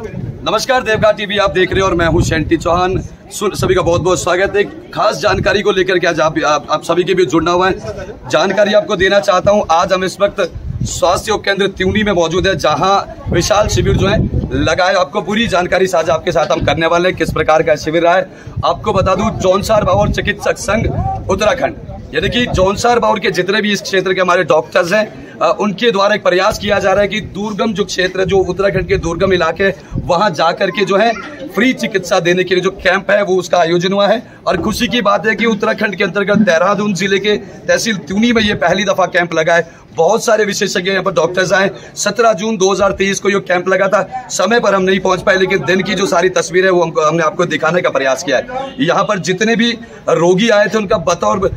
नमस्कार, देवघाट टीवी आप देख रहे हो और मैं हूं शैंटी चौहान। सभी का बहुत बहुत स्वागत है। खास जानकारी को लेकर के आज आप सभी के बीच जुड़ना हुआ है। जानकारी आपको देना चाहता हूं। आज हम इस वक्त स्वास्थ्य उपकेंद्र त्यूनी में मौजूद है, जहां विशाल शिविर जो है लगा है। आपको पूरी जानकारी साझा आपके साथ हम करने वाले हैं। किस प्रकार का शिविर रहा है आपको बता दूं। जौनसार बावर चिकित्सक संघ उत्तराखंड, यानी कि जौनसार बावर के जितने भी इस क्षेत्र के हमारे डॉक्टर्स हैं, उनके द्वारा एक प्रयास किया जा रहा है कि दुर्गम जो क्षेत्र, जो उत्तराखंड के दुर्गम इलाके, वहां जाकर के जो है फ्री चिकित्सा देने के लिए जो कैंप है वो उसका आयोजन हुआ है। और खुशी की बात है कि उत्तराखंड के अंतर्गत देहरादून जिले के तहसील त्यूनी में ये पहली दफा कैंप लगा है। बहुत सारे विशेषज्ञ यहाँ पर डॉक्टर्स आए। 17 जून 2023 को ये कैंप लगा था। समय पर हम नहीं पहुंच पाए, लेकिन दिन की जो सारी तस्वीरें वो हमने आपको दिखाने का प्रयास किया है। यहाँ पर जितने भी रोगी आए थे उनका बतौर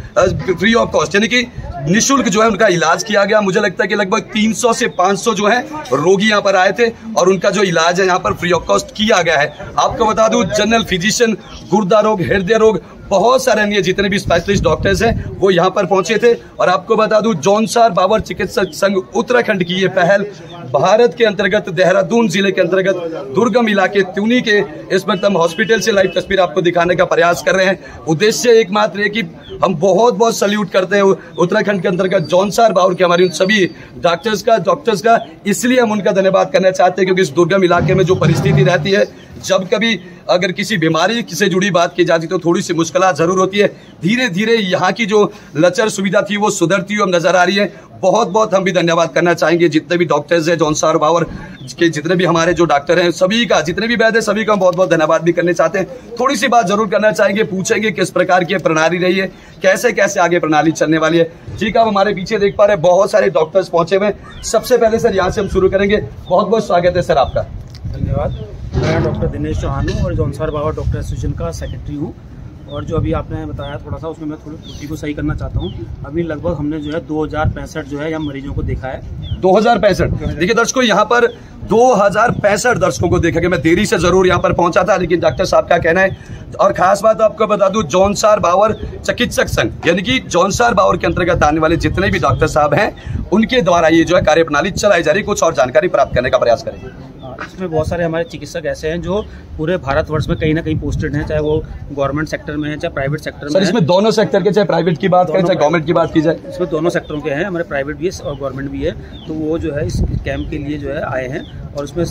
फ्री ऑफ कॉस्ट, यानी कि निःशुल्क जो है उनका इलाज किया गया। मुझे लगता है कि लगभग 300 से 500 जो है रोगी यहाँ पर आए थे और उनका जो इलाज है यहाँ पर फ्री ऑफ कॉस्ट किया गया है। आपको बता दूं, जनरल फिजिशियन, गुर्दा रोग, हृदय रोग, बहुत सारे अन्य जितने भी स्पेशलिस्ट डॉक्टर्स हैं वो यहाँ पर पहुंचे थे। और आपको बता दूं, जौनसार बावर चिकित्सक संघ उत्तराखंड की ये पहल भारत के अंतर्गत देहरादून जिले के अंतर्गत दुर्गम इलाके त्यूनी के इस वक्त हम हॉस्पिटल से लाइव तस्वीर आपको दिखाने का प्रयास कर रहे हैं। उद्देश्य एकमात्र है कि हम बहुत बहुत सल्यूट करते हैं उत्तराखंड के अंतर्गत जौनसार बावर के हमारे उन सभी डॉक्टर्स का। इसलिए हम उनका धन्यवाद करना चाहते हैं, क्योंकि इस दुर्गम इलाके में जो परिस्थिति रहती है, जब कभी अगर किसी बीमारी से जुड़ी बात की जाती तो थोड़ी सी मुश्किलात जरूर होती है। धीरे धीरे यहाँ की जो लचर सुविधा थी वो सुधरती हुई नजर आ रही है। बहुत बहुत हम भी धन्यवाद करना चाहेंगे जितने भी डॉक्टर्स हैं जौनसार बावर के, जितने भी हमारे जो डॉक्टर हैं सभी का, जितने भी वैद्य हैं सभी का हम बहुत बहुत धन्यवाद भी करने चाहते हैं। थोड़ी सी बात जरूर करना चाहेंगे, पूछेंगे किस प्रकार की प्रणाली रही है, कैसे कैसे आगे प्रणाली चलने वाली है। ठीक है, आप हमारे पीछे देख पा रहे हैं बहुत सारे डॉक्टर्स पहुंचे हुए। सबसे पहले सर यहाँ से हम शुरू करेंगे। बहुत बहुत स्वागत है सर आपका। धन्यवाद। मैं डॉक्टर दिनेश चौहान हूँ और जौनसार बावर डॉक्टर एसोसिएशन का सेक्रेटरी हूँ। और जो अभी आपने बताया थोड़ा सा, उसमें मैं थोड़ी त्रुटि को सही करना चाहता हूँ। अभी लगभग हमने जो है 2065 जो है यहाँ मरीजों को देखा है। 2065। देखिए दर्शकों, यहाँ पर 2065 दर्शकों को देखा गया। मैं देरी से जरूर यहाँ पर पहुंचा था, लेकिन डॉक्टर साहब का कहना है। और खास बात आपको बता दूं, जौनसार बावर चिकित्सक संघ, यानी कि जौनसार बावर के अंतर्गत आने वाले जितने भी डॉक्टर साहब हैं उनके द्वारा ये जो है कार्यप्रणाली चलाई जा रही है। कुछ और जानकारी प्राप्त करने का प्रयास करेंगे। इसमें बहुत सारे हमारे चिकित्सक ऐसे हैं जो पूरे भारतवर्ष में कहीं ना कहीं पोस्टेड हैं, चाहे वो गवर्नमेंट सेक्टर में है चाहे प्राइवेट सेक्टर में। इसमें दोनों सेक्टर के, चाहे प्राइवेट की बात करें चाहे गवर्नमेंट की बात की जाए, इसमें दोनों सेक्टरों के हैं। हमारे प्राइवेट भी है और गवर्नमेंट भी है। तो वो जो है इस कैंप के लिए जो है आए हैं। और उसमें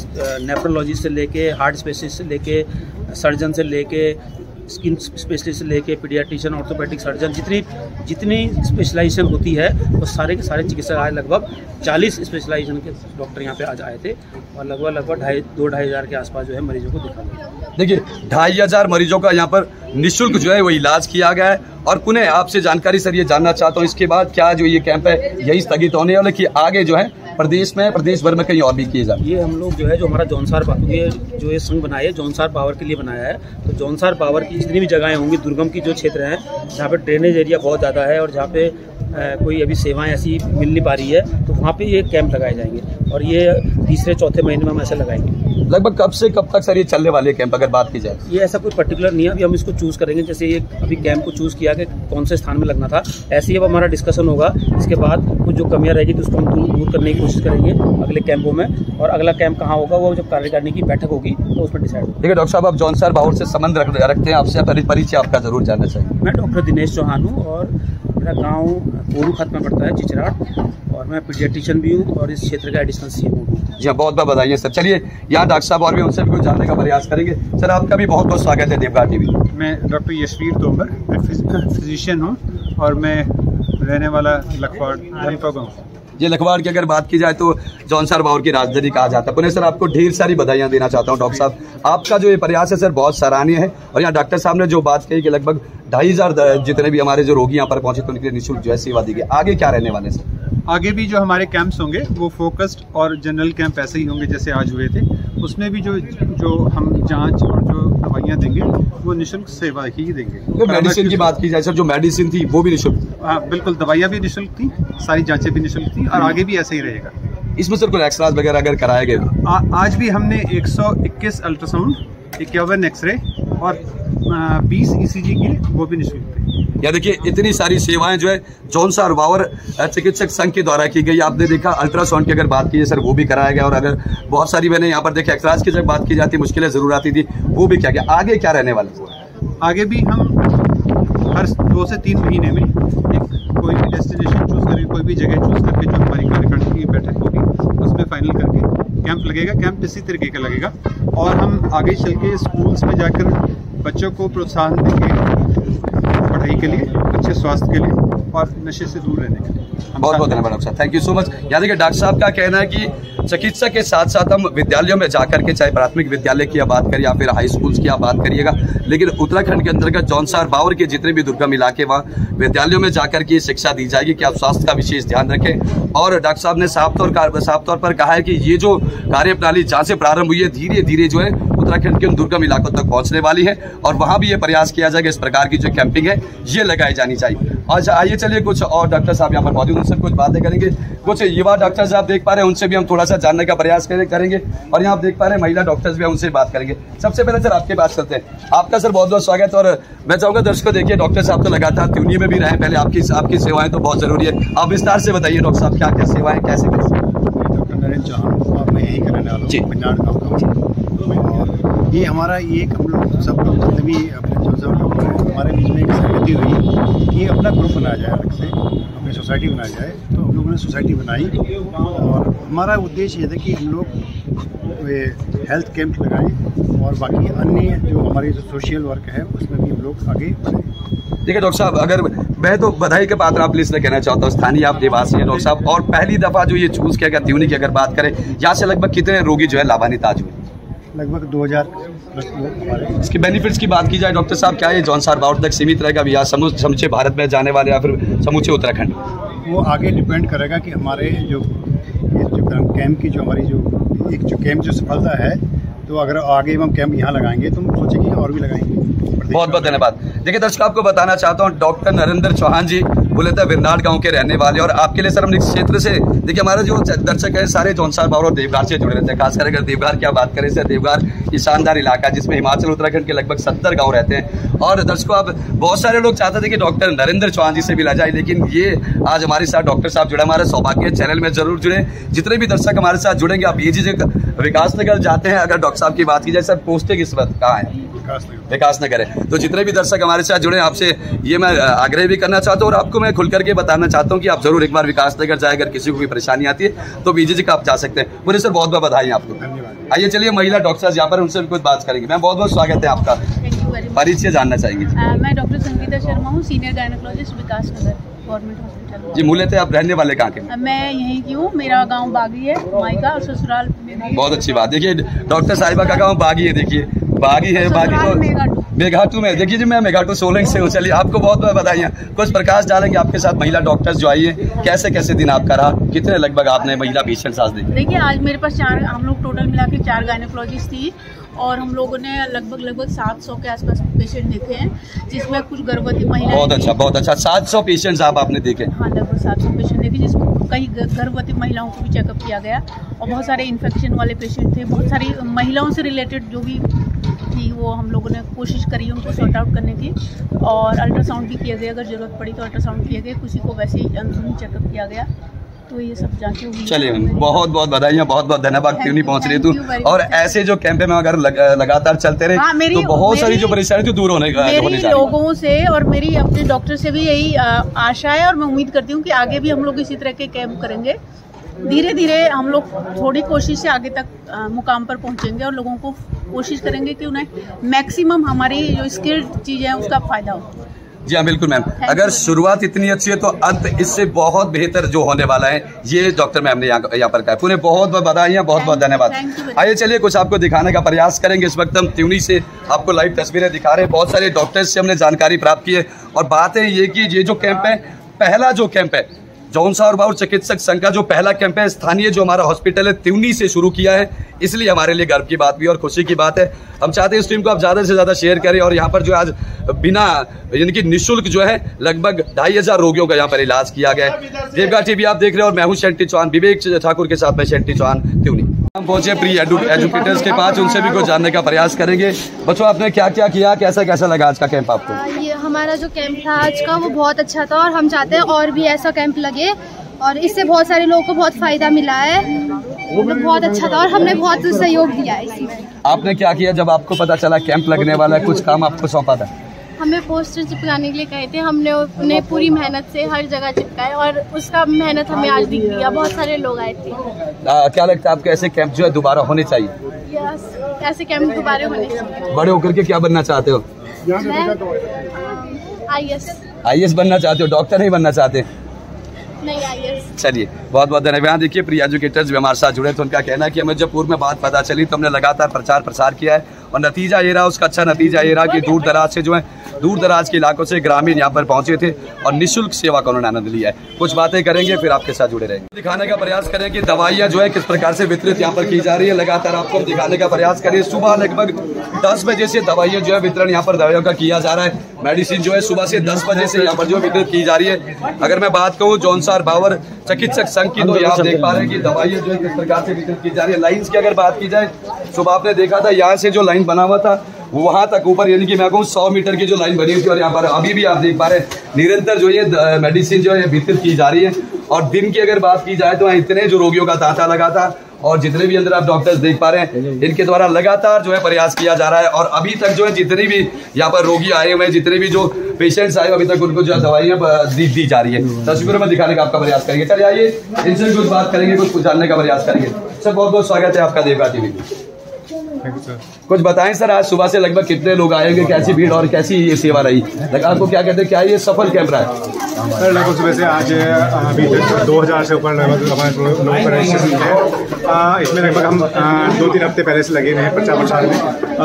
नेफ्रोलॉजी से लेके, हार्ट स्पेशलिस्ट से लेके, सर्जन से लेके, स्किन स्पेशलिस्ट से लेके, पीडियाट्रिशियन, ऑर्थोपेडिक सर्जन, जितनी स्पेशलाइजेशन होती है वो सारे के सारे चिकित्सक आए। लगभग 40 स्पेशलाइजेशन के डॉक्टर यहाँ पे आज आए थे और लगभग 2-2.5 हज़ार के आसपास जो है मरीजों को दिखा। देखिए 2,500 मरीजों का यहाँ पर निःशुल्क जो है वो इलाज किया गया है। और पुनः आपसे जानकारी सर ये जानना चाहता हूँ, इसके बाद क्या जो ये कैंप है यही स्थगित होने वाला कि आगे जो है प्रदेश भर में कहीं और भी किए जाए? ये हम लोग जो है जो हमारा जौनसार जो ये संघ बनाया है जौनसार पावर के लिए बनाया है। तो जौनसार पावर की जितनी भी जगहें होंगी, दुर्गम की जो क्षेत्र हैं जहाँ पे ड्रेनेज एरिया बहुत ज़्यादा है और जहाँ पे कोई अभी सेवाएं ऐसी मिल नहीं पा रही है, तो वहाँ पे ये कैंप लगाए जाएंगे। और ये 3-4 महीने में हम ऐसे लगाएंगे। लगभग कब से कब तक सर ये चलने वाले कैंप अगर बात की जाए? ये ऐसा कोई पर्टिकुलर नहीं है, अभी हम इसको चूज़ करेंगे। जैसे ये अभी कैंप को चूज़ किया कि कौन से स्थान में लगना था, ऐसे ही अब हमारा डिस्कशन होगा। इसके बाद कुछ जो कमियां रहेगी तो उसको हम दूर करने की कोशिश करेंगे अगले कैंपों में। और अगला कैंप कहाँ होगा वो जब कार्यकारिणी की बैठक होगी तो उसमें डिसाइड होगा। देखिए डॉक्टर साहब, आप जौनसार बावर से संबंध रखते हैं, आपसे परिचय आपका जरूर जानना चाहिए। मैं डॉक्टर दिनेश चौहान हूँ और मेरा गाँव कोरू खत में पड़ता है, चिचराट, और मैं पीडियाट्रिशियन भी हूँ और इस क्षेत्र का एडिशनल सीएम हूँ। जी हाँ, बहुत बहुत बधाई सर। चलिए यहाँ डॉक्टर साहब और भी उनसे भी कुछ जानने का प्रयास करेंगे। सर आपका भी बहुत बहुत स्वागत है देवघाट टीवी। मैं डॉक्टर यशवीर तोमर, मैं फिजिशियन हूँ और मैं रहने वाला लखवाड़ धनपा गाँव। ये लखवाड़ की अगर बात की जाए तो जौनसार बावर की राजधानी कहा जाता है। पुनः सर आपको ढेर सारी बधाइयाँ देना चाहता हूँ डॉक्टर साहब। आपका जो ये प्रयास है सर बहुत सराहनीय है। और यहाँ डॉक्टर साहब ने जो बात कही कि लगभग 2,500 जितने भी हमारे जो रोगी यहाँ पर पहुंचे तो उनके लिए निःशुल्क जो है सेवा दी गई। आगे क्या रहने वाले सर? आगे भी जो हमारे कैंप्स होंगे वो फोकस्ड और जनरल कैंप ऐसे ही होंगे जैसे आज हुए थे। उसमें भी जो हम जांच और जो दवाइयाँ देंगे वो निःशुल्क सेवा ही देंगे। मेडिसिन की बात की जाए सर, जो मेडिसिन थी वो भी निःशुल्क? हाँ बिल्कुल, दवाइयाँ भी निःशुल्क थी, सारी जांचें भी निःशुल्क थी और आगे भी ऐसे ही रहेगा। इसमें सर कोई एक्सराज वगैरह अगर कराए गए? आज भी हमने 121 अल्ट्रासाउंड, 51 एक्सरे और 20 ECG के वो भी निःशुल्क थे। या देखिए इतनी सारी सेवाएं जो है जौनसा और बावर चिकित्सक संघ के द्वारा की गई। आपने देखा अल्ट्रासाउंड की अगर बात की सर वो भी कराया गया, और अगर बहुत सारी मैंने यहाँ पर देखा एक्सराज की जब बात की जाती मुश्किलें जरूर आती थी, वो भी क्या गया। आगे क्या रहने वाला? आगे भी हम हर 2 से 3 महीने में कोई भी डेस्टिनेशन चूज़ करके, कोई भी जगह चूज़ करके जो हमारी कार्यकारिणी की बैठक होगी उसमें फाइनल करके कैंप लगेगा। कैंप इसी तरीके का लगेगा और हम आगे चल के स्कूल्स में जाकर बच्चों को प्रोत्साहन देंगे पढ़ाई के लिए, अच्छे स्वास्थ्य के लिए और नशे से दूर रहने के लिए। बहुत बहुत धन्यवाद डॉक्टर साहब, थैंक यू सो मच। याद है कि डॉक्टर साहब का कहना है कि चिकित्सा के साथ साथ हम विद्यालयों में जाकर के, चाहे प्राथमिक विद्यालय की आप बात करिए या फिर हाई स्कूल्स की आप बात करिएगा, लेकिन उत्तराखंड के अंतर्गत जौनसा और बावर के जितने भी दुर्गम इलाके वहाँ विद्यालयों में जाकर के शिक्षा दी जाएगी कि आप स्वास्थ्य का विशेष ध्यान रखें। और डॉक्टर साहब ने साफ तौर पर कहा है कि ये जो कार्यप्रणाली जहाँ से प्रारंभ हुई है धीरे धीरे जो है उत्तराखंड के उन दुर्गम इलाकों तक पहुंचने वाली है, और वहां भी ये प्रयास किया जाएगा इस प्रकार की जो कैंपिंग है ये लगाई जानी चाहिए। और आइए चलिए कुछ और डॉक्टर साहब यहाँ पर मौजूद, उनसे कुछ बातें करेंगे। कुछ युवा डॉक्टर साहब देख पा रहे हैं, उनसे भी हम थोड़ा सा जानने का प्रयास करेंगे। और यहाँ आप देख पा रहे हैं महिला डॉक्टर्स भी हैं, उनसे बात करेंगे। सबसे पहले सर आपके बात करते हैं। आपका सर बहुत बहुत स्वागत। और मैं चाहूंगा दर्शकों, देखिए डॉक्टर साहब तो लगातार त्यूनी में भी रहे पहले, आपकी सेवाएं तो बहुत जरूरी है। आप विस्तार से बताइए डॉक्टर साहब क्या क्या सेवाएं कैसे कैसे। डॉक्टर नरेंद्र चौहान और मैं यही करने वाला हूँ पिनाड़ गाँव का। और ये हमारा एक हम लोग सब लोग जितने भी अपने जो सब लोग हैं हमारे बीच में एक सहमति हुई कि अपना ग्रुप बनाया जाए, अलग से अपनी सोसाइटी बनाई जाए। तो हम लोगों ने सोसाइटी बनाई और हमारा उद्देश्य ये था कि हम लोग हेल्थ कैंप लगाएं और बाकी अन्य जो हमारी जो सोशल वर्क है उसमें भी हम लोग आगे बढ़ें। देखिए डॉक्टर साहब, अगर मैं तो बधाई के पात्र आप इसलिए कहना चाहता हूँ, स्थानीय आप निवासी हैं डॉक्टर साहब, और पहली दफा जो ये चूज किया गया त्यूनी की अगर बात करें, यहाँ से लगभग कितने रोगी जो है लाभान्वित आज हुए? लगभग 2000 लोग हमारे। इसके बेनिफिट्स की बात की जाए डॉक्टर साहब, क्या ये जौनसा और बावर तक सीमित रहेगा या समूचे भारत में जाने वाले या फिर समूचे उत्तराखंड? वो आगे डिपेंड करेगा कि हमारे जो कैंप की जो हमारी जो कैंप जो सफलता है, तो अगर आगे हम कैंप यहाँ लगाएंगे तो हम सोचेंगे और भी लगाएंगे। बहुत बहुत धन्यवाद। देखिए दर्शकों, आपको बताना चाहता हूँ डॉक्टर नरेंद्र चौहान जी मूलतः विरनाड़ गांव के रहने वाले, और आपके लिए सर हम इस क्षेत्र से, देखिए हमारे जो दर्शक है सारे जौनसा बावर और देवघर से जुड़े रहते हैं। खासकर अगर देवघर की बात करें सर, देवघर ये शानदार इलाका है जिसमें हिमाचल उत्तराखंड के लगभग 70 गाँव रहते हैं। और दर्शकों, आप बहुत सारे लोग चाहते थे कि डॉक्टर नरेंद्र चौहान जी से मिला जाए, लेकिन ये आज हमारे साथ डॉक्टर साहब जुड़े, हमारे सौभाग्य चैनल में जरूर जुड़े। जितने भी दर्शक हमारे साथ जुड़ेंगे, आप ये चीजें विकास नगर जाते हैं, अगर डॉक्टर साहब की बात की जाए सर, पोस्टिंग इस वक्त कहाँ है? विकास नगर है। तो जितने भी दर्शक हमारे साथ जुड़े, आपसे ये मैं आग्रह भी करना चाहता हूँ और आपको मैं खुल करके बताना चाहता हूँ कि आप जरूर एक बार विकास नगर जाए। अगर किसी को भी परेशानी आती है तो बीजेजी का आप जा सकते हैं। मुझे सर बहुत बहुत बधाई आपको। आइए चलिए महिला डॉक्टर्स यहाँ पर, उनसे भी कुछ बात करेंगे। मैम बहुत बहुत स्वागत है आपका, परिचय जानना चाहेंगे? मैं डॉक्टर संगीता शर्मा हूँ, सीनियर गायनोकोलॉजिस्ट विकास नगर गवर्नमेंट हॉस्पिटल। जी, मूलतः आप रहने वाले कहाँ के? मैं यहीं की हूँ, मेरा गांव बागी है, मायका और ससुराल में। बहुत अच्छी बात। देखिए डॉक्टर साहिबा का गांव बागी है, देखिए बागी है, बागी तो मेघाटू में। देखिए जी, मैं मेघाटू सोलंग से हूँ। चलिए आपको बहुत बहुत बधाइयाँ। कुछ प्रकाश डालेंगे आपके साथ महिला डॉक्टर्स जो आई है, कैसे कैसे दिन आपका रहा, कितने लगभग आपने महिला पेशेंट्स आज देखे? देखिए आज मेरे पास हम लोग टोटल मिला के 4 गायनोकोलॉजिस्ट थी और हम लोगों ने लगभग 700 के आसपास पेशेंट देखे हैं, जिसमें कुछ गर्भवती महिलाएं। बहुत अच्छा, बहुत अच्छा। 700 पेशेंट्स आपने देखे? हाँ, लगभग 700 पेशेंट देखे, जिसमें कई गर्भवती महिलाओं को भी चेकअप किया गया और बहुत सारे इन्फेक्शन वाले पेशेंट थे। बहुत सारी महिलाओं से रिलेटेड जो भी थी वो हम लोगों ने कोशिश करी उनको सॉर्ट आउट करने की, और अल्ट्रासाउंड भी किया गया, अगर जरूरत पड़ी तो अल्ट्रासाउंड किया गया, किसी को वैसे ही अंदरूनी चेकअप किया गया। तो ये सब जांचें हुई। चलिए बहुत बहुत बधाइयाँ, बहुत बहुत धन्यवाद। क्यों नहीं पहुंच रही तू, और ऐसे जो कैंप में अगर लगातार चलते रहे तो बहुत सारी जो परेशानी तो दूर होने लोगों से और मेरी अपने डॉक्टर से भी यही आशा है, और मैं उम्मीद करती हूँ कि आगे भी हम लोग इसी तरह के कैंप करेंगे। धीरे धीरे हम लोग थोड़ी कोशिश से आगे तक मुकाम पर पहुंचेंगे और लोगों को कोशिश करेंगे कि उन्हें मैक्सिमम हमारी जो स्किल्ड चीज़ें हैं उसका फायदा हो। जी हाँ, बिल्कुल मैम। अगर शुरुआत इतनी अच्छी है तो अंत इससे बहुत बेहतर जो होने वाला है, ये डॉक्टर मैम ने यहाँ पर कहा। पुणे बहुत बहुत बधाइयाँ, बहुत बहुत धन्यवाद। आइए चलिए कुछ आपको दिखाने का प्रयास करेंगे। इस वक्त हम त्यूनी से आपको लाइव तस्वीरें दिखा रहे हैं। बहुत सारे डॉक्टर्स से हमने जानकारी प्राप्त की है, और बात है ये कि ये जो कैंप है, पहला जो कैंप है जौनसा और बावर चिकित्सक संघ का जो पहला कैंप है, स्थानीय जो हमारा हॉस्पिटल है त्यूनी से शुरू किया है, इसलिए हमारे लिए गर्व की बात भी और खुशी की बात है। हम चाहते हैं इस टीम को आप ज़्यादा से ज़्यादा शेयर करें, और यहाँ पर जो आज बिना यानी कि निःशुल्क जो है लगभग 2500 रोगियों का यहाँ पर इलाज किया गया है। देवघर टीवी आप देख रहे हैं और मैं हूँ शेंटी चौहान, विवेक ठाकुर के साथ में शेंटी चौहान त्यूनी। हम पहुंचे प्री एजुकेटर्स के पास, उनसे भी कुछ जानने का प्रयास करेंगे। बच्चों आपने क्या क्या किया, कैसा कैसा लगा आज का कैंप आपको? ये हम हमारा जो कैंप था आज का वो बहुत अच्छा था और हम चाहते हैं और भी ऐसा कैंप लगे और इससे बहुत सारे लोगों को बहुत फ़ायदा मिला है। बहुत अच्छा था और हमने बहुत सहयोग दिया है इसी में। आपने क्या किया जब आपको पता चला कैंप लगने वाला है? कुछ काम आपको सौंपा था? हमें पोस्टर चिपकाने के लिए कहे थे, हमने उन्हें पूरी मेहनत से हर जगह चिपकाए और उसका मेहनत हमें आज दिख गया। बहुत सारे लोग आए थे। क्या लगता है आपको ऐसे कैंप जो है दोबारा होने चाहिए? यस, ऐसे कैंप दोबारा होने चाहिए। बड़े होकर के क्या बनना चाहते हो? IAS बनना चाहते हो? डॉक्टर नहीं बनना चाहते? नहीं, IAS। चलिए, बहुत बहुत धन्यवाद। देखिए, प्री एजुकेटर्स भी हमारे साथ जुड़े थे। उनका कहना है कि हमें जब पूर्व में बात पता चली तो हमने लगातार प्रचार प्रसार किया है और नतीजा ये रहा, उसका अच्छा नतीजा ये रहा कि दूर दराज से जो है दूर दराज के इलाकों से ग्रामीण यहाँ पर पहुंचे थे और निःशुल्क सेवा का उन्होंने आनंद लिया है। कुछ बातें करेंगे, फिर आपके साथ जुड़े रहेंगे। दिखाने का प्रयास करें कि दवाइयाँ जो है किस प्रकार से वितरित यहाँ पर की जा रही है। लगातार आपको दिखाने का प्रयास करें। सुबह लगभग 10 बजे से दवाइयाँ जो है वितरण यहाँ पर दवाइयों का किया जा रहा है। मेडिसिन जो है सुबह से 10 बजे से यहाँ पर जो वितरित की जा रही है। अगर मैं बात कहूँ जौनसार बावर चिकित्सक संघ की, तो यहाँ देख पा रहे हैं कि दवाइयाँ जो है किस प्रकार से वितरित की जा रही है। लाइन्स की अगर बात की जाए, सुबह आपने देखा था यहाँ से जो लाइन बना हुआ था वहां तक ऊपर, यानी कि मैं कहूँ 100 मीटर की जो लाइन बनी हुई थी और यहाँ पर अभी भी आप देख पा रहे हैं निरंतर जो ये मेडिसिन जो है वितरित की जा रही है। और दिन की अगर बात की जाए तो इतने जो रोगियों का तांता लगा था और जितने भी अंदर आप डॉक्टर्स देख पा रहे हैं इनके द्वारा लगातार जो है प्रयास किया जा रहा है। और अभी तक जो है जितने भी यहाँ पर रोगी आए हुए हैं, जितने भी जो पेशेंट्स आए अभी तक उनको जो दवाइयाँ दी जा रही है। तस्वीरों में दिखाने का आपका प्रयास करेंगे। चलिए आइए इनसे कुछ बात करेंगे, कुछ जानने का प्रयास करेंगे। सर, बहुत बहुत स्वागत है आपका देवका टीवी। कुछ बताएं सर, आज सुबह से लगभग कितने लोग आएंगे, कैसी भीड़ और कैसी ये सेवा रही? आपको क्या कहते हैं, क्या ये सफल कैंप रहा है? सर, लगभग सुबह से आज अभी तक 2000 से ऊपर लगभग हमारे लोगों का रजिस्ट्रेशन है। इसमें लगभग हम 2-3 हफ्ते पहले से लगे हुए हैं प्रचार प्रसार में।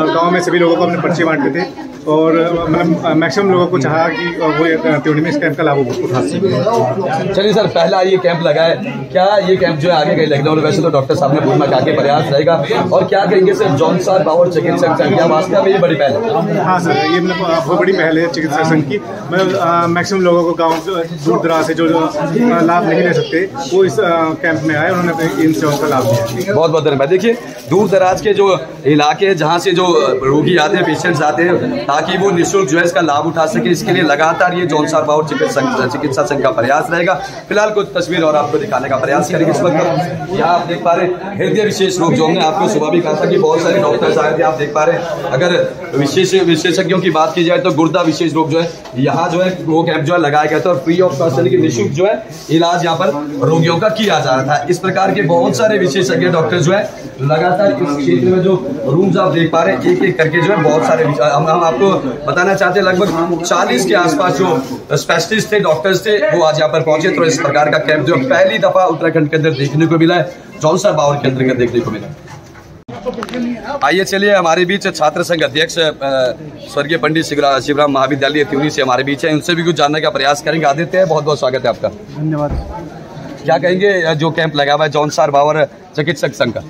गाँव में सभी लोगों को अपने पर्चे बांटते थे और मतलब मैक्सिमम लोगों को चाहा कि वो त्योनी में इस कैंप का लाभ उठा सकें। चलिए सर, पहला ये कैंप लगा है, क्या ये कैंप जो है आगे कहीं लगने वाला? वैसे तो डॉक्टर साहब ने पूर्ण आगे प्रयास रहेगा और क्या कहेंगे सर, जौनसार बावर चिकित्सक संघ क्या वास्तव में ये बड़ी पहल है? हाँ सर, ये मतलब बहुत बड़ी पहल है चिकित्सक संघ की। मतलब मैक्सिमम लोगों को गाँव दूर दराज से जो लाभ नहीं ले सकते वो इस कैंप में आए, उन्होंने इन सेवाओं का लाभ दिया। बहुत बहुत धन्यवाद। देखिए, दूर दराज के जो इलाके जहाँ से जो रोगी आते हैं, पेशेंट्स आते हैं, ताकि वो निःशुल्क जो है इसका लाभ उठा सके, इसके लिए लगातार ये जौनसार बावर चिकित्सा संघ का प्रयास रहेगा। फिलहाल कुछ तस्वीर और आपको दिखाने का प्रयास करेंगे। इस वक्त यहाँ आप देख पा रहे हैं हृदय विशेष रोग, जो हमने आपको सुबह भी कहा था कि बहुत सारे डॉक्टर्स आए थे। आप देख पा रहे हैं, अगर विशेषज्ञों की बात की जाए तो गुर्दा विशेष रोग जो है यहाँ जो है वो कैंप जो है लगाया गया था और फ्री ऑफ कॉस्ट यानी कि निःशुल्क जो है इलाज यहाँ पर रोगियों का किया जा रहा था। इस प्रकार के बहुत सारे विशेषज्ञ डॉक्टर जो है लगातार इस क्षेत्र में जो रूम्स आप देख पा रहे हैं एक एक करके जो है बहुत सारे हम आपको बताना चाहते हैं लगभग 40 के आसपास जो स्पेशलिस्ट थे, डॉक्टर्स थे, वो आज यहाँ पर पहुंचे। तो इस प्रकार का कैंप जो पहली दफा उत्तराखंड के अंदर देखने को मिला है, जौनसार बावर के अंतर्गत देखने को मिला। आइए चलिए, हमारे बीच छात्र संघ अध्यक्ष स्वर्गीय पंडित शिवराम महाविद्यालय त्यूनी से हमारे बीच है, उनसे भी कुछ जानने का प्रयास करेंगे। आदित्य है, बहुत बहुत स्वागत है आपका। धन्यवाद। क्या कहेंगे जो कैंप लगा हुआ है जौनसार बावर चिकित्सक संघ का?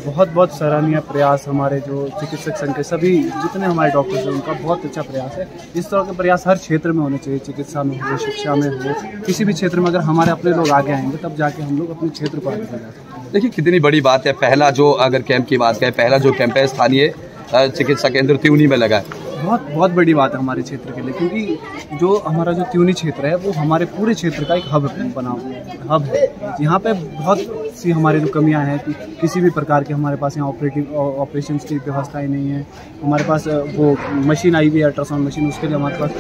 बहुत बहुत सराहनीय प्रयास, हमारे जो चिकित्सक संघ के सभी जितने हमारे डॉक्टर्स हैं उनका बहुत अच्छा प्रयास है। इस तरह के प्रयास हर क्षेत्र में होने चाहिए, चिकित्सा में हो, शिक्षा में हो, किसी भी क्षेत्र में। अगर हमारे अपने लोग आगे आएंगे तब जाके हम लोग अपने क्षेत्र को आगे बढ़ा सकते हैं। देखिए कितनी बड़ी बात है। पहला जो अगर कैंप की बात करें, पहला जो कैंप है स्थानीय चिकित्सा केंद्र त्यूनी में लगा है, बहुत बड़ी बात है हमारे क्षेत्र के लिए, क्योंकि जो हमारा जो त्यूनी क्षेत्र है वो हमारे पूरे क्षेत्र का एक हब है। यहाँ पे बहुत सी हमारी जो कमियां हैं कि किसी भी प्रकार के हमारे पास यहाँ ऑपरेशंस की व्यवस्थाएं नहीं है। हमारे पास वो मशीन आई हुई है, अल्ट्रासाउंड मशीन, उसके लिए हमारे पास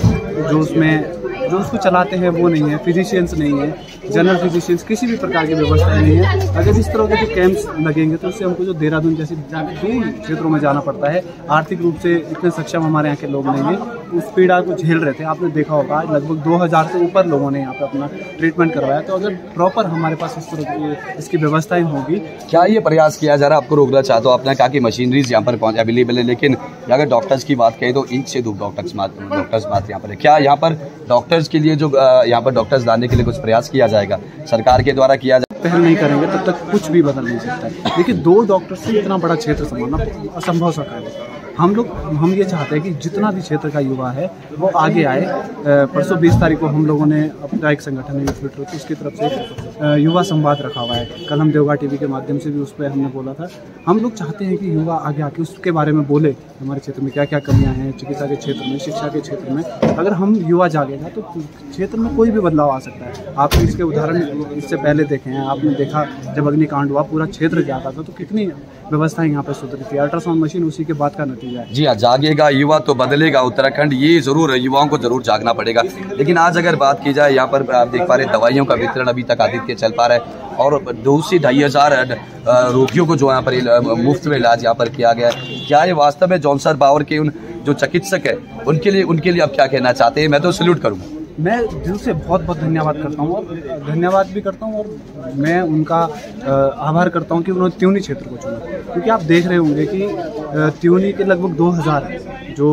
जो उसको चलाते हैं वो नहीं है, फिजिशियंस नहीं है, जनरल फिजिशियंस, किसी भी प्रकार की व्यवस्था नहीं है। अगर इस तरह के जो कैंप्स लगेंगे तो उससे हमको जो देहरादून जैसे दूर क्षेत्रों में जाना पड़ता है, आर्थिक रूप से इतने सक्षम हमारे यहाँ के लोग नहीं हैं, उस पीड़ा को झेल रहे थे। आपने देखा होगा लगभग 2000 से ऊपर लोगों ने यहाँ पे अपना ट्रीटमेंट करवाया। तो अगर प्रॉपर हमारे पास इस तरह की इसकी व्यवस्थाएं होगी। क्या ये प्रयास किया जा रहा है? आपको रोकना चाहता हूँ, आपने कहा कि मशीनरीज यहाँ पर अवेलेबल है, लेकिन अगर डॉक्टर्स की बात करें तो 1 से 2 डॉक्टर्स बात यहाँ पर है। क्या यहाँ पर डॉक्टर्स के लिए जो यहाँ पर डॉक्टर्स लाने के लिए कुछ प्रयास किया जाएगा, सरकार के द्वारा किया जाएगा? पहल नहीं करेंगे तब तक कुछ भी बदल नहीं सकता है। देखिए 2 डॉक्टर से इतना बड़ा क्षेत्र संभालना असंभव सा कार्य है। हम ये चाहते हैं कि जितना भी क्षेत्र का युवा है वो आगे आए। परसों 20 तारीख को हम लोगों ने अपना एक संगठन है यूथ लीडर, तो उसकी तरफ से युवा संवाद रखा हुआ है। कल हम देवगा टीवी के माध्यम से भी उस पर हमने बोला था। हम लोग चाहते हैं कि युवा आगे आके उसके बारे में बोले, हमारे क्षेत्र में क्या क्या कमियां हैं, चिकित्सा के क्षेत्र में, शिक्षा के क्षेत्र में। अगर हम युवा जागेगा तो क्षेत्र में कोई भी बदलाव आ सकता है। आपने इसके उदाहरण इससे पहले देखे हैं, आपने देखा जब अग्निकांड हुआ पूरा क्षेत्र जाता था तो कितनी व्यवस्था यहाँ पर सुधरी थी। अल्ट्रासाउंड मशीन उसी के बाद का नतीजा है। जी हाँ, जागेगा युवा तो बदलेगा उत्तराखंड, ये जरूर युवाओं को जरूर जागना पड़ेगा। लेकिन आज अगर बात की जाए, यहाँ पर आप देख पा रहे दवाइयों का वितरण अभी तक आदित्य चल पा रहा है और 2 से 2,500 रोगियों को जो यहाँ पर मुफ्त में इलाज यहाँ पर किया गया है। क्या ये वास्तव में जॉनसन बावर के उन जो चिकित्सक है उनके लिए आप क्या कहना चाहते हैं? मैं तो सैल्यूट करूँगा। मैं दिल से बहुत बहुत धन्यवाद करता हूँ और धन्यवाद भी करता हूँ और मैं उनका आभार करता हूँ कि उन्होंने त्यूनी क्षेत्र को चुना। क्योंकि आप देख रहे होंगे कि त्यूनी के लगभग 2000 जो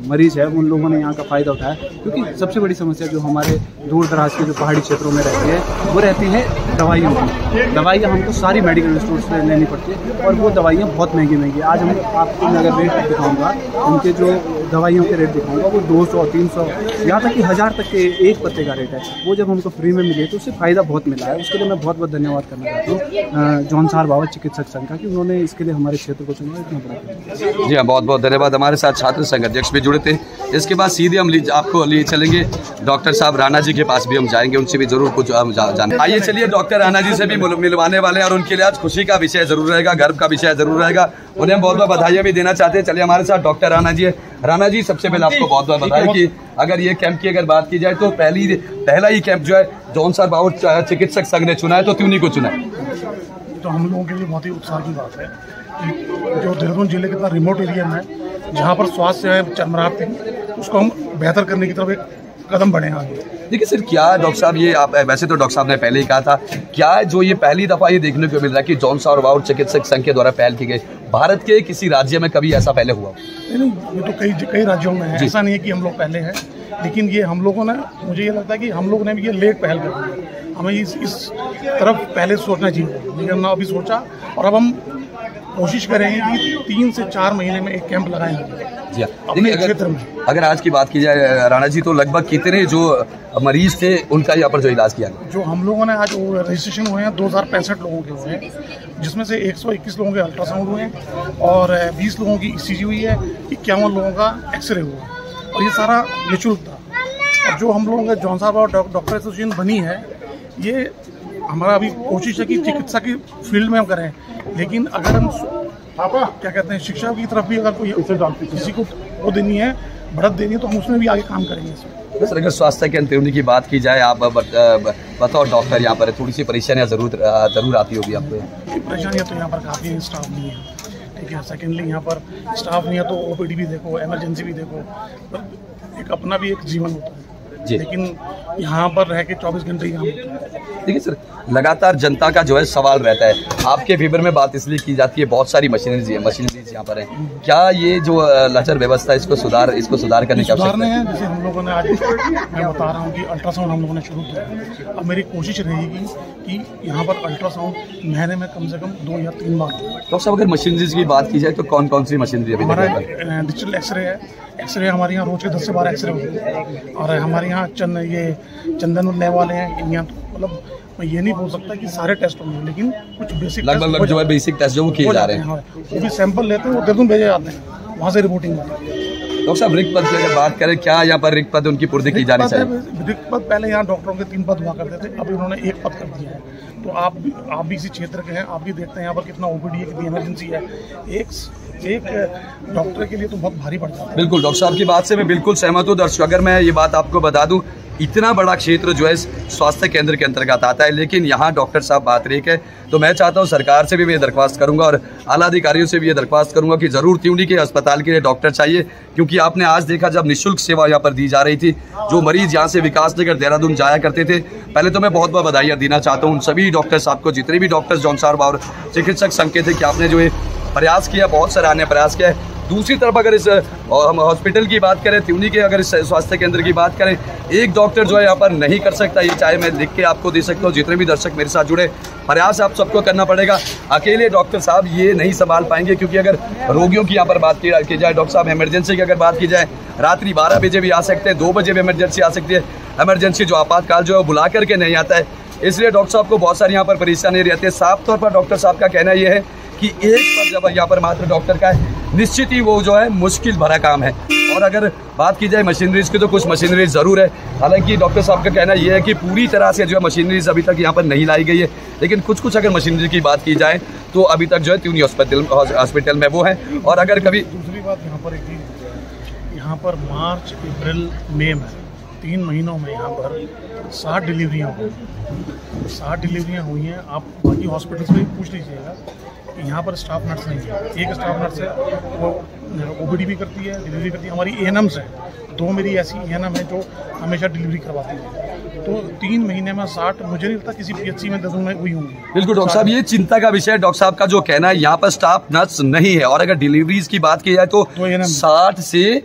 मरीज है उन लोगों ने यहाँ का फ़ायदा उठाया। क्योंकि सबसे बड़ी समस्या जो हमारे दूर दराज के जो पहाड़ी क्षेत्रों में रहती है वो रहती है दवाइयों की। दवाइयाँ हमको सारी मेडिकल स्टोर से लेनी पड़ती है और वो दवाइयाँ बहुत महंगी। आज हम आपको मैं अगर रेट दिखाऊँगा, उनके जो दवाइयों के रेट दिखाऊंगा वो 200, 300, यहाँ तक कि 1000 तक के एक पत्ते का रेट है। वो जब हमको फ्री में मिले तो उससे फ़ायदा बहुत मिला है। उसके लिए मैं बहुत बहुत धन्यवाद करना चाहता हूँ जॉनसन बावर चिकित्सक संघ का कि उन्होंने इसके लिए हमारे क्षेत्र को चुना, इतना बड़ा। जी हाँ, बहुत बहुत धन्यवाद। हमारे साथ छात्र संघ अध्यक्ष भी जुड़े थे। इसके बाद सीधे हम आपको लिए चलेंगे डॉक्टर साहब राणा जी के पास भी हम जाएंगे, उनसे भी जरूर कुछ हम जाने। आइए चलिए डॉक्टर राणा जी से भी मिलवाने वाले हैं और उनके लिए आज खुशी का विषय जरूर रहेगा, गर्व का विषय जरूर रहेगा। उन्हें बहुत बहुत बधाइयाँ भी देना चाहते हैं। चलिए हमारे साथ डॉक्टर राणा जी है। राणा जी, सबसे पहले आपको बहुत बहुत बधाई कि अगर ये कैंप की अगर बात की जाए तो पहला ही कैंप जो है जॉनसन बावर चिकित्सक संघ ने चुना है, तो त्यूनी को चुना है। तो हम लोगों के लिए बहुत ही उत्साह की बात है कि जो देहरादून जिले के इतना रिमोट एरिया में जहाँ पर स्वास्थ्य सेवाएं चरमराती थी उसको हम बेहतर करने की तरफ एक कदम बढ़े आगे। देखिए सर, क्या डॉक्टर साहब ये आप वैसे तो डॉक्टर साहब ने पहले ही कहा था, क्या जो ये पहली दफा ये देखने को मिल रहा है कि जॉनसन बावर चिकित्सक संघ के द्वारा पहल की गई, भारत के किसी राज्य में कभी ऐसा पहले हुआ? नहीं, ये तो कई राज्यों में है। ऐसा नहीं है कि हम लोग पहले हैं, लेकिन ये हम लोगों ने, मुझे ये लगता है कि हम लोगों ने भी ये लेट पहल कर दी। हमें इस तरफ पहले सोचना चाहिए, लेकिन हमने अभी सोचा और अब हम कोशिश करेंगे कि 3 से 4 महीने में एक कैंप लगाएं जी अपने क्षेत्र में। अगर आज की बात की जाए राणा जी, तो लगभग कितने जो मरीज थे उनका यहाँ पर जो इलाज किया? जो हम लोगों ने आज रजिस्ट्रेशन हुए हैं 2065 लोगों के हुए हैं, जिसमें से 121 लोगों के अल्ट्रासाउंड हुए हैं और 20 लोगों की ECG हुई है, 51 लोगों का एक्सरे हुआ है और ये सारा निःशुल्क था। और जो हम लोगों का जॉनसन बावर डॉक्टर एसोसिएशन बनी है, ये हमारा अभी कोशिश है कि चिकित्सा की फील्ड में हम करें, लेकिन अगर हम क्या कहते हैं शिक्षा की तरफ भी अगर कोई किसी को वो देनी है, बढ़त देनी है, तो हम उसमें भी आगे काम करेंगे। सर, अगर स्वास्थ्य के अंतर्गत की बात की जाए, आप बताओ डॉक्टर यहाँ पर थोड़ी सी परेशानियाँ जरूर आती होगी आपको? परेशानियाँ तो यहाँ पर काफ़ी स्टाफ नहीं है, ठीक है। सेकेंडली यहाँ पर स्टाफ नहीं है तो OPD भी देखो, इमरजेंसी भी देखो, एक अपना भी एक जीवन होता है जी। लेकिन यहाँ पर रह के 24 घंटे ही काम होता है। देखिए सर, लगातार जनता का जो है सवाल रहता है, आपके फेवर में बात इसलिए की जाती है, बहुत सारी मशीनरीज यहाँ पर है, क्या ये जो लचर व्यवस्था इसको सुधार करने की आवश्यकता है? जैसे हम लोगों ने आज मैं बता रहा हूँ कि अल्ट्रासाउंड हम लोगों ने शुरू किया। अब मेरी कोशिश रहेगी कि यहाँ पर अल्ट्रासाउंड महीने में कम से कम 2 या 3 बार। तो सब अगर मशीनरीज की बात की जाए तो कौन कौन सी मशीनरी अभी? हमारा डिजिटल एक्सरे है, एक्सरे हमारे यहाँ रोज के 10 से 12 एक्सरे होते हैं और हमारे यहाँ चंदन उड़ने वाले हैं। यहाँ मतलब मैं ये नहीं बोल सकता कि सारे टेस्ट होंगे, लेकिन कुछ बेसिक लगभग जो है बेसिक टेस्ट जो वो किए जा रहे हैं। वो भी सैंपल लेते हैं, वो देहरादून भेजे जाते हैं, वहाँ से रिपोर्टिंग होती है। डॉक्टर साहब, रिक्त पद की अगर बात करें, क्या यहाँ पर रिक्त पद उनकी पूर्ति की जानी चाहिए? रिक्त पद पहले यहाँ डॉक्टरों के 3 पद हुआ करते थे, अभी उन्होंने 1 पद कर दिया है। तो आप भी इसी क्षेत्र के हैं, आप भी देखते हैं यहाँ पर कितना OPD है, कितनी इमरजेंसी है। एक डॉक्टर के लिए तो बहुत भारी पड़ जाता है। बिल्कुल, डॉक्टर साहब की बात से मैं बिल्कुल सहमत हूँ। दर्शक, अगर मैं ये बात आपको बता दूं, इतना बड़ा क्षेत्र जो है स्वास्थ्य केंद्र के अंतर्गत आता है, लेकिन यहाँ डॉक्टर साहब बात रही है। तो मैं चाहता हूँ सरकार से भी मैं दरख्वास्त करूंगा और आला अधिकारियों से भी ये दरख्वास्त करूंगा कि जरूर त्यूनी के अस्पताल के लिए डॉक्टर चाहिए, क्योंकि आपने आज देखा जब निःशुल्क सेवा यहाँ पर दी जा रही थी, जो मरीज यहाँ से विकासनगर देहरादून जाया करते थे। पहले तो मैं बहुत बहुत बधाइयाँ देना चाहता हूँ उन सभी डॉक्टर साहब को, जितने भी डॉक्टर जॉनसन बावर चिकित्सक संघ के थे, कि आपने जो ये प्रयास किया, बहुत सराहनीय प्रयास किया है। दूसरी तरफ अगर इस हम हॉस्पिटल की बात करें, त्यूनी के अगर इस स्वास्थ्य केंद्र की बात करें, एक डॉक्टर जो है यहाँ पर नहीं कर सकता। ये चाहे मैं लिख के आपको दे सकता हूँ, जितने भी दर्शक मेरे साथ जुड़े, प्रयास आप सबको करना पड़ेगा। अकेले डॉक्टर साहब ये नहीं संभाल पाएंगे, क्योंकि अगर रोगियों की यहाँ पर बात की जाए, डॉक्टर साहब इमरजेंसी की अगर बात की जाए, रात्रि 12 बजे भी आ सकते हैं, 2 बजे भी इमरजेंसी आ सकती है। इमरजेंसी जो आपातकाल जो है बुला करके नहीं आता है, इसलिए डॉक्टर साहब को बहुत सारी यहाँ पर परेशानी रहती है। साफ तौर पर डॉक्टर साहब का कहना यह है कि एक पर जब यहाँ पर मात्र डॉक्टर का है, निश्चित ही वो जो है मुश्किल भरा काम है। और अगर बात की जाए मशीनरीज की, तो कुछ मशीनरीज ज़रूर है। हालांकि डॉक्टर साहब का कहना यह है कि पूरी तरह से जो है मशीनरीज अभी तक यहाँ पर नहीं लाई गई है, लेकिन कुछ अगर मशीनरी की बात की जाए तो अभी तक जो है त्यूनी हॉस्पिटल में वो है। और अगर कभी दूसरी बात यहाँ पर मार्च, अप्रैल, मई में 3 महीनों में यहाँ पर 60 डिलीवरियाँ हुई। 60 डिलीवरियाँ हुई हैं। आप बाकी हॉस्पिटल से भी पूछ लीजिएगा कि यहाँ पर स्टाफ नर्स नहीं है। एक स्टाफ नर्स है, वो OPD भी करती है, डिलीवरी करती है। हमारी ANMs हैं, 2 मेरी ऐसी ANM है जो हमेशा डिलीवरी करवाती है। तो 3 महीने में 60, मुझे नहीं लगता किसी PHC में 10 में हुई होंगी। बिल्कुल डॉक्टर साहब, ये चिंता का विषय है। डॉक्टर साहब का जो कहना है, यहाँ पर स्टाफ नर्स नहीं है। और अगर डिलीवरीज की बात की जाए तो 60 से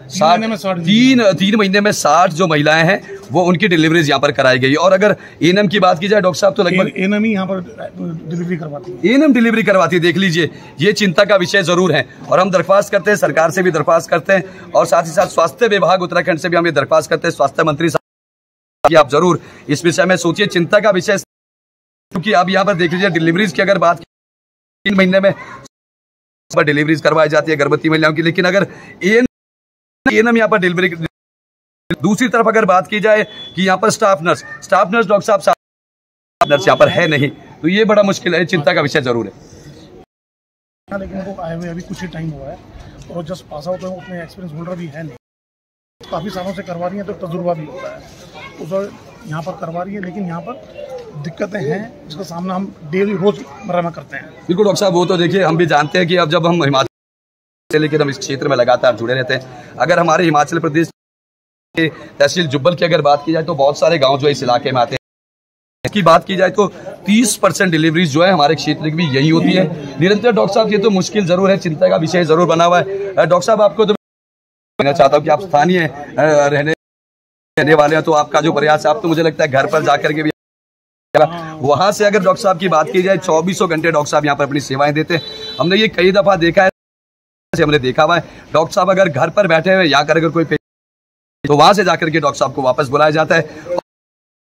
3 महीने में 60 जो महिलाएं हैं वो उनकी डिलीवरीज यहाँ पर कराई गई। और अगर ANM की बात की जाए डॉक्टर साहब, तो लगभग ANM ही यहाँ पर डिलीवरी करवाती है। ANM डिलीवरी करवाती है। देख लीजिए, ये चिंता का विषय जरूर है। और हम दरख्वास्त करते हैं, सरकार से भी दरख्वास्त करते हैं, और साथ ही साथ स्वास्थ्य विभाग उत्तराखंड से भी हम ये दरख्वास्त करते हैं, स्वास्थ्य मंत्री साहब कि आप जरूर इस विषय में सोचिए। चिंता का विषय, क्योंकि आप यहाँ पर देख लीजिए, डिलीवरीज की अगर बात 3 महीने में डिलीवरीज करवाई जाती है गर्भवती महिलाओं की, लेकिन अगर ANM यहाँ पर डिलीवरी। दूसरी तरफ अगर बात की जाए कि यहाँ पर स्टाफ नर्स डॉक्टर साहब स्टाफ नर्स यहाँ पर है नहीं, तो ये बड़ा मुश्किल है, चिंता का विषय जरूर है। लेकिन उनको आए हुए अभी कुछ ही टाइम हुआ है, और जस्ट पास आउट है, उतने एक्सपीरियंस होल्डर भी है नहीं। काफ़ी सालों से करवा रही है, तो तजुर्बा भी होता है, तो यहाँ पर करवा रही है। लेकिन यहाँ पर दिक्कतें हैं जिसका सामना हम डेली रोजमर्रा में करते हैं। बिल्कुल डॉक्टर साहब, वो तो देखिए, हम भी जानते हैं कि अब जब हम हिमाचल से, लेकिन हम इस क्षेत्र में लगातार जुड़े रहते हैं। अगर हमारे हिमाचल प्रदेश के तहसील जुब्बल की अगर बात की जाए तो बहुत सारे गांव जो इस इलाके में आते हैं। इसकी बात की जाए तो 30% डिलीवरीज जो है हमारे क्षेत्र की भी यही होती है निरंतर। डॉक्टर साहब, ये तो मुश्किल जरूर है, चिंता का विषय जरूर बना हुआ है। डॉक्टर साहब, आपको तो कहना चाहता हूँ कि आप स्थानीय रहने वाले हैं, तो आपका जो प्रयास है, आप तो मुझे लगता है घर पर जाकर के भी वहां से अगर डॉक्टर साहब की बात की जाए, 24 घंटे डॉक्टर साहब यहाँ पर अपनी सेवाएं देते हैं। हमने ये कई दफा देखा है, हमने देखा हुआ है। डॉक्टर साहब अगर घर पर बैठे हुए या कर अगर कोई तो वहां से जाकर के डॉक्टर साहब को वापस बुलाया जाता है।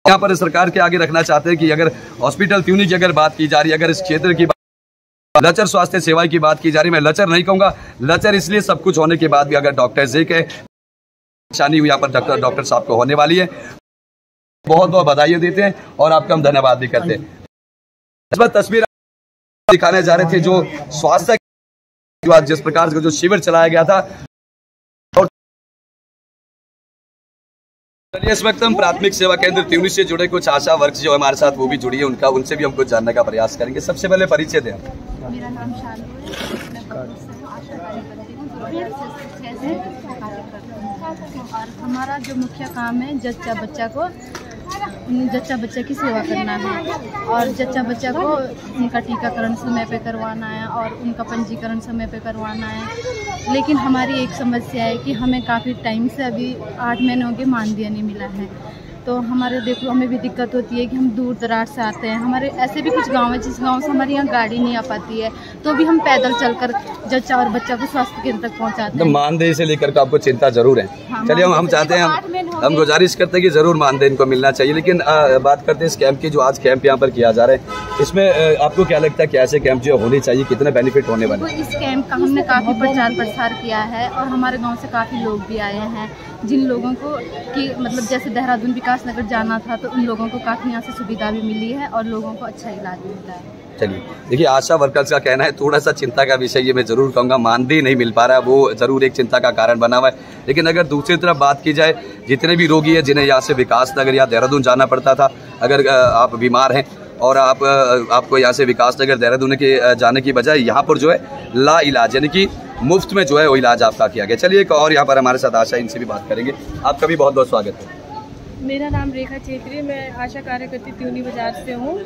यहाँ पर सरकार के आगे रखना चाहते हैं कि अगर हॉस्पिटल त्यूनी की अगर बात की जा रही है, अगर इस क्षेत्र की लचर स्वास्थ्य सेवा की बात की जा रही है, मैं लचर नहीं कहूंगा, लचर इसलिए सब कुछ होने के बाद भी अगर डॉक्टर एक है, परेशानी यहाँ पर डॉक्टर साहब को होने वाली है। बहुत बहुत बधाई देते हैं और आपका हम धन्यवाद भी करते हैं। इस बार तस्वीर दिखाने जा रहे थे जो स्वास्थ्य जिस प्रकार से जो शिविर चलाया गया था। चलिए, इस वक्त हम प्राथमिक सेवा केंद्र त्यूनी से जुड़े कुछ आशा वर्क जो हमारे साथ वो भी जुड़ी है, उनसे भी हम कुछ जानने का प्रयास करेंगे। सबसे पहले परिचय दें। मेरा नाम शालू है, मैं आशा कार्यकर्ती हूँ, और हमारा जो मुख्य काम है जच्चा बच्चा की सेवा करना है, और जच्चा बच्चा को उनका टीकाकरण समय पे करवाना है और उनका पंजीकरण समय पे करवाना है। लेकिन हमारी एक समस्या है कि हमें काफ़ी टाइम से, अभी 8 महीने हो गए, मानदेय नहीं मिला है। तो हमारे देखो, हमें भी दिक्कत होती है कि हम दूर दराज से आते हैं। हमारे ऐसे भी कुछ गांव है जिस गांव से हमारे यहाँ गाड़ी नहीं आ पाती है, तो भी हम पैदल चलकर जच्चा और बच्चा को स्वास्थ्य केंद्र तक पहुँचाते हैं। मानदेय से लेकर के आपको चिंता जरूर है। हाँ, चलिए, हम चाहते हैं, हम गुजारिश करते हैं कि जरूर मानदेय इनको मिलना चाहिए। लेकिन बात करते हैं इस कैंप की, जो आज कैंप यहाँ पर किया जा रहा है, इसमें आपको क्या लगता है कि ऐसे कैंप जो होने चाहिए, कितने बेनिफिट होने वाले? इस कैंप का हमने काफ़ी प्रचार प्रसार किया है, और हमारे गाँव से काफ़ी लोग भी आए हैं, जिन लोगों को कि मतलब जैसे देहरादून विकास नगर जाना था, तो उन लोगों को काफ़ी यहाँ से सुविधा भी मिली है और लोगों को अच्छा इलाज मिलता है। चलिए, देखिए, आशा वर्कर्स का कहना है थोड़ा सा चिंता का विषय, ये मैं जरूर कहूँगा, मानदेय नहीं मिल पा रहा है, वो जरूर एक चिंता का कारण बना हुआ है। लेकिन अगर दूसरी तरफ बात की जाए, जितने भी रोगी हैं जिन्हें यहाँ से विकास नगर या देहरादून जाना पड़ता था, अगर आप बीमार हैं और आपको यहाँ से विकास नगर देहरादून के जाने की बजाय यहाँ पर जो है ला इलाज, यानी कि मुफ्त में जो है वो इलाज आपका किया गया। चलिए, एक और यहाँ पर हमारे साथ आशा, इनसे भी बात करेंगे। आपका भी बहुत बहुत स्वागत है। मेरा नाम रेखा छेत्री, मैं आशा कार्यकर्ती त्यूनी बाजार से हूँ।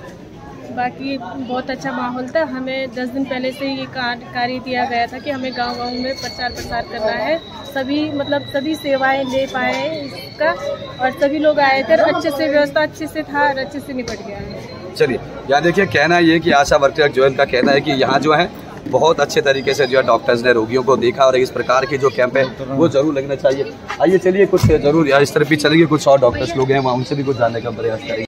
बाकी बहुत अच्छा माहौल था। हमें 10 दिन पहले से ये कार्य दिया गया था कि हमें गांव-गांव में प्रचार प्रसार करना है। सभी सेवाएं ले पाए इसका, और सभी लोग आए थे, अच्छे से व्यवस्था अच्छे से था और अच्छे से निपट गया है। चलिए, यहाँ देखिए कहना ये कि आशा वर्कर जो है इनका कहना है कि यहाँ जो है बहुत अच्छे तरीके से जो है डॉक्टर्स ने रोगियों को देखा, और इस प्रकार के जो कैंप है वो जरूर लगना चाहिए। आइए चलिए कुछ जरूर इस तरफ भी चलेंगे, कुछ और डॉक्टर्स लोग हैं वहाँ, उनसे भी कुछ जानने का प्रयास करेंगे।